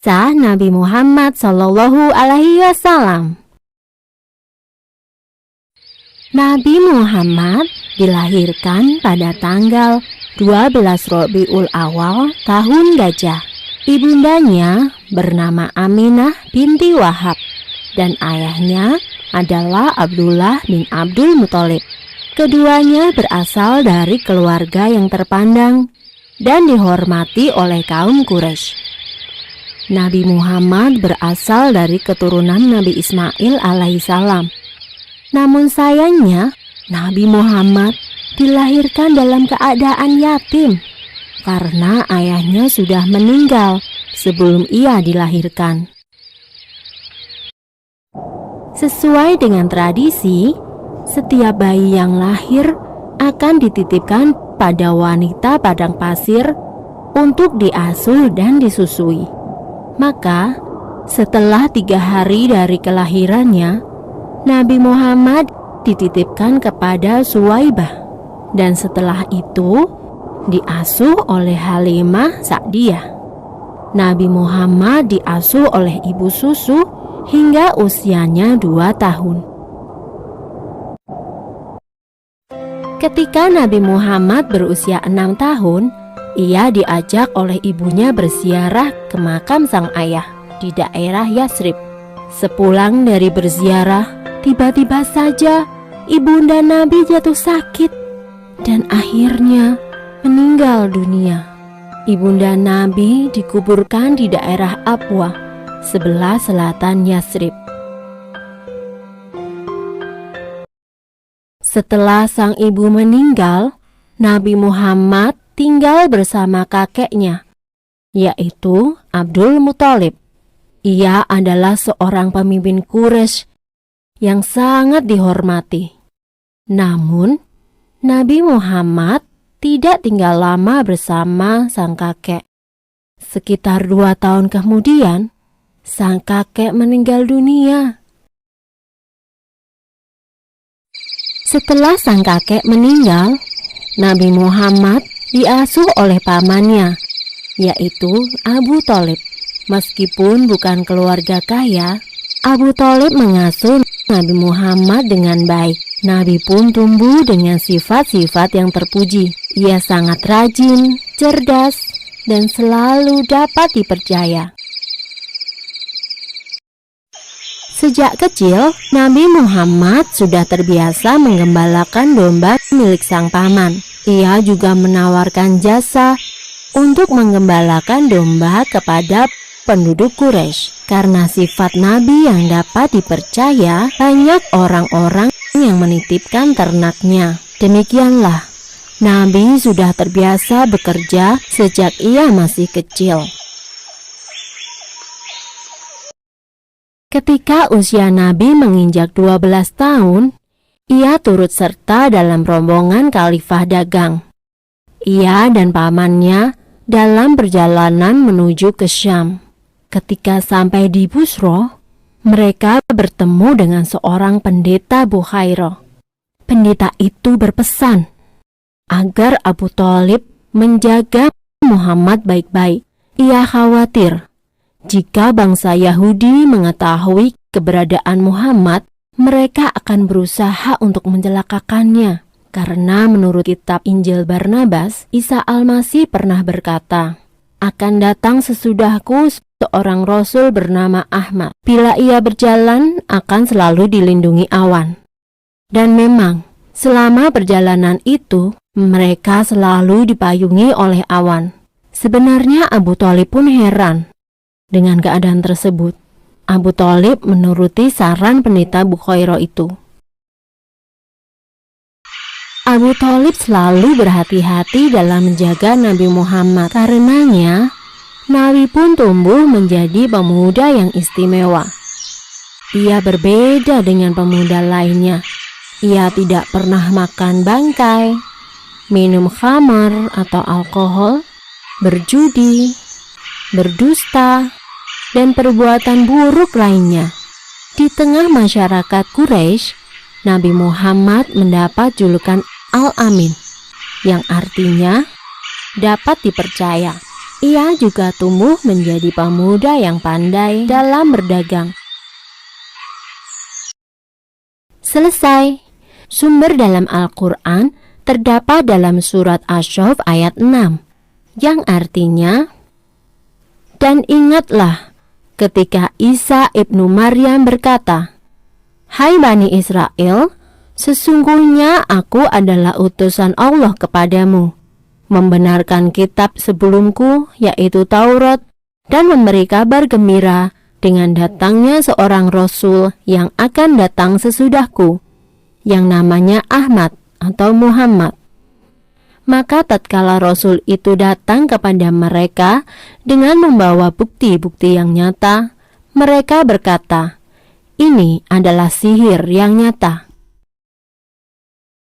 Kisah Nabi Muhammad Sallallahu Alaihi Wasallam. Nabi Muhammad dilahirkan pada tanggal 12 Rabiul Awal tahun Gajah. Ibundanya bernama Aminah binti Wahab dan ayahnya adalah Abdullah bin Abdul Muthalib. Keduanya berasal dari keluarga yang terpandang dan dihormati oleh kaum Quraisy. Nabi Muhammad berasal dari keturunan Nabi Ismail alaihissalam. Namun sayangnya, Nabi Muhammad dilahirkan dalam keadaan yatim karena ayahnya sudah meninggal sebelum ia dilahirkan. Sesuai dengan tradisi, setiap bayi yang lahir akan dititipkan pada wanita padang pasir untuk diasuh dan disusui. Maka, setelah 3 hari dari kelahirannya, Nabi Muhammad dititipkan kepada Suwaibah, dan setelah itu diasuh oleh Halimah Sa'diyah. Nabi Muhammad diasuh oleh ibu susu hingga usianya 2 tahun. Ketika Nabi Muhammad berusia 6 tahun, ia diajak oleh ibunya berziarah ke makam sang ayah di daerah Yatsrib. Sepulang dari berziarah, tiba-tiba saja ibunda Nabi jatuh sakit dan akhirnya meninggal dunia. Ibunda Nabi dikuburkan di daerah Abwa, sebelah selatan Yatsrib. Setelah sang ibu meninggal, Nabi Muhammad tinggal bersama kakeknya, yaitu Abdul Muthalib. Ia adalah seorang pemimpin Quraisy yang sangat dihormati. Namun, Nabi Muhammad tidak tinggal lama bersama sang kakek. Sekitar 2 tahun kemudian, sang kakek meninggal dunia. Setelah sang kakek meninggal, Nabi Muhammad diasuh oleh pamannya, yaitu Abu Thalib. Meskipun bukan keluarga kaya, Abu Thalib mengasuh Nabi Muhammad dengan baik. Nabi pun tumbuh dengan sifat-sifat yang terpuji. Ia sangat rajin, cerdas, dan selalu dapat dipercaya. Sejak kecil, Nabi Muhammad sudah terbiasa menggembalakan domba milik sang paman. Ia juga menawarkan jasa untuk menggembalakan domba kepada penduduk Quraisy. Karena sifat Nabi yang dapat dipercaya, banyak orang-orang yang menitipkan ternaknya. Demikianlah, Nabi sudah terbiasa bekerja sejak ia masih kecil. Ketika usia Nabi menginjak 12 tahun, ia turut serta dalam rombongan khalifah dagang. Ia dan pamannya dalam perjalanan menuju ke Syam. Ketika sampai di Busra, mereka bertemu dengan seorang pendeta Bukhairah. Pendeta itu berpesan agar Abu Thalib menjaga Muhammad baik-baik. Ia khawatir jika bangsa Yahudi mengetahui keberadaan Muhammad, mereka akan berusaha untuk mencelakakannya. Karena menurut kitab Injil Barnabas, Isa Al-Masih pernah berkata, "Akan datang sesudahku seorang rasul bernama Ahmad. Bila ia berjalan, akan selalu dilindungi awan." Dan memang, selama perjalanan itu, mereka selalu dipayungi oleh awan. Sebenarnya Abu Thalib pun heran dengan keadaan tersebut. Abu Thalib menuruti saran pendeta Bukhairah itu. Abu Thalib selalu berhati-hati dalam menjaga Nabi Muhammad. Karenanya, Nabi pun tumbuh menjadi pemuda yang istimewa. Ia berbeda dengan pemuda lainnya. Ia tidak pernah makan bangkai, minum khamar atau alkohol, berjudi, berdusta, dan perbuatan buruk lainnya. Di tengah masyarakat Quraisy, Nabi Muhammad mendapat julukan Al-Amin, yang artinya dapat dipercaya. Ia juga tumbuh menjadi pemuda yang pandai dalam berdagang. Selesai. Sumber dalam Al-Quran terdapat dalam surat Asy-Syaff ayat 6, yang artinya, "Dan ingatlah ketika Isa ibnu Maryam berkata, 'Hai Bani Israel, sesungguhnya aku adalah utusan Allah kepadamu, membenarkan kitab sebelumku yaitu Taurat, dan memberi kabar gembira dengan datangnya seorang Rasul yang akan datang sesudahku, yang namanya Ahmad atau Muhammad.' Maka tatkala Rasul itu datang kepada mereka dengan membawa bukti-bukti yang nyata, mereka berkata, 'Ini adalah sihir yang nyata.'